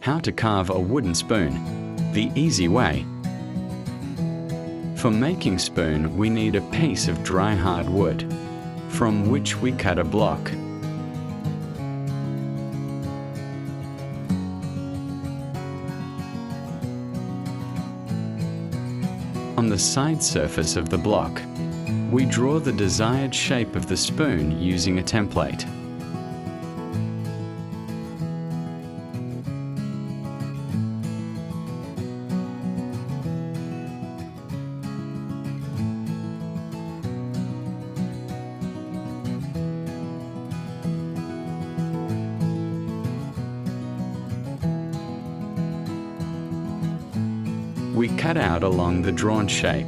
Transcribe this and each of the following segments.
how to carve a wooden spoon, the easy way. For making spoon, we need a piece of dry hard wood, from which we cut a block. On the side surface of the block, we draw the desired shape of the spoon using a template. We cut out along the drawn shape.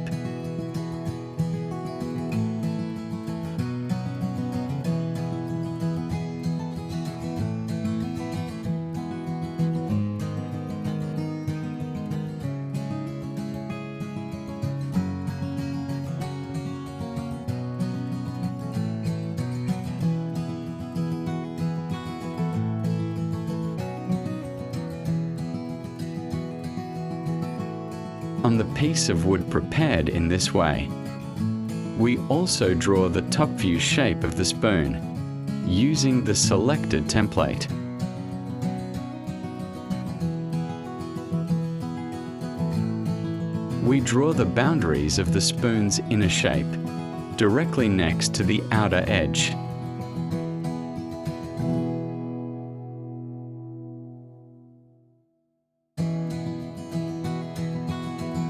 On the piece of wood prepared in this way, we also draw the top view shape of the spoon using the selected template. We draw the boundaries of the spoon's inner shape directly next to the outer edge.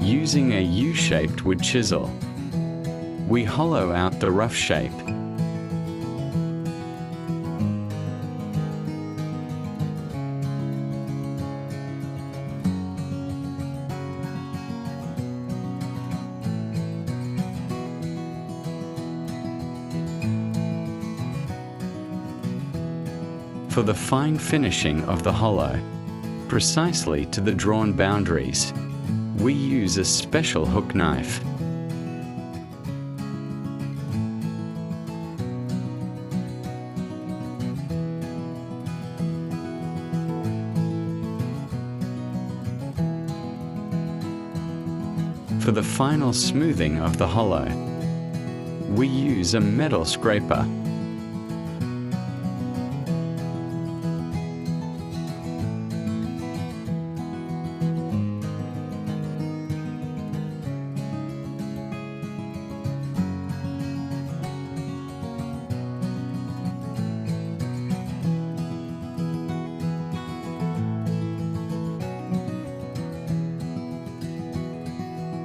Using a U-shaped wood chisel, we hollow out the rough shape. For the fine finishing of the hollow, precisely to the drawn boundaries, we use a special hook knife. For the final smoothing of the hollow, we use a metal scraper.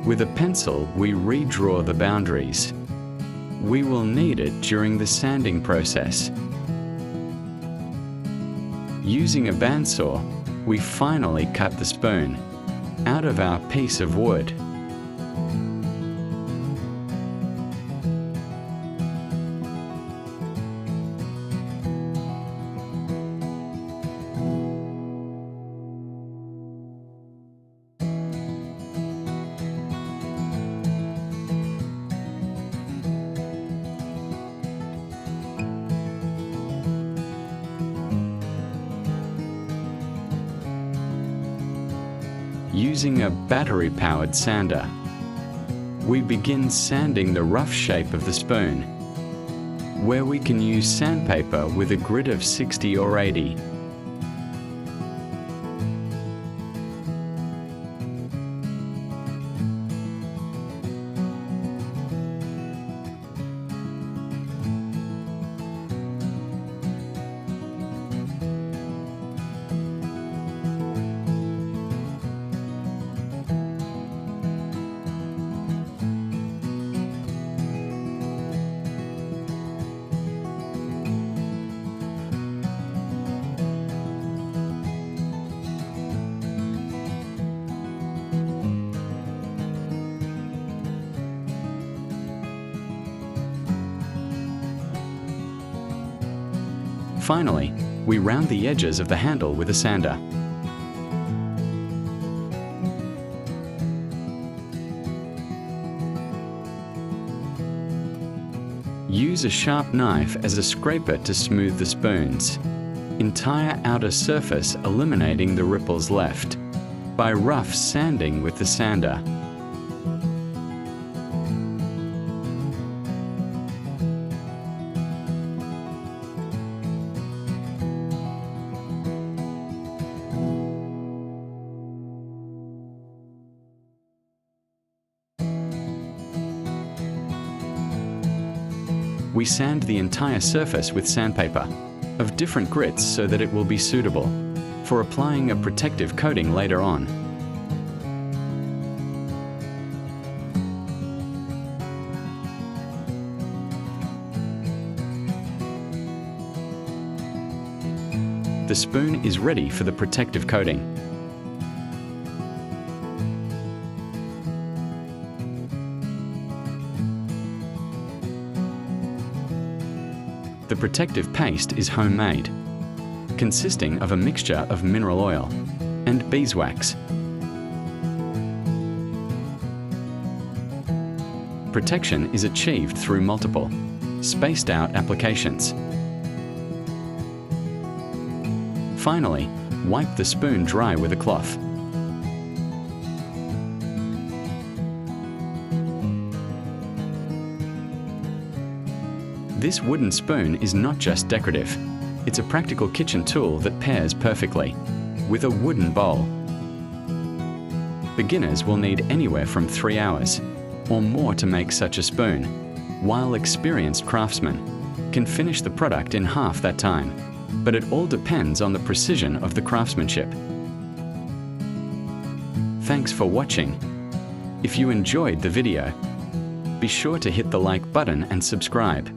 With a pencil, we redraw the boundaries. We will need it during the sanding process. Using a bandsaw, we finally cut the spoon out of our piece of wood. Using a battery-powered sander, we begin sanding the rough shape of the spoon, where we can use sandpaper with a grit of 60 or 80. Finally, we round the edges of the handle with a sander. Use a sharp knife as a scraper to smooth the spoons. entire outer surface, eliminating the ripples left by rough sanding with the sander. We sand the entire surface with sandpaper of different grits so that it will be suitable for applying a protective coating later on. The spoon is ready for the protective coating. The protective paste is homemade, consisting of a mixture of mineral oil and beeswax. Protection is achieved through multiple, spaced-out applications. Finally, wipe the spoon dry with a cloth. This wooden spoon is not just decorative. It's a practical kitchen tool that pairs perfectly with a wooden bowl. Beginners will need anywhere from 3 hours or more to make such a spoon, while experienced craftsmen can finish the product in half that time. But it all depends on the precision of the craftsmanship. Thanks for watching. If you enjoyed the video, be sure to hit the like button and subscribe.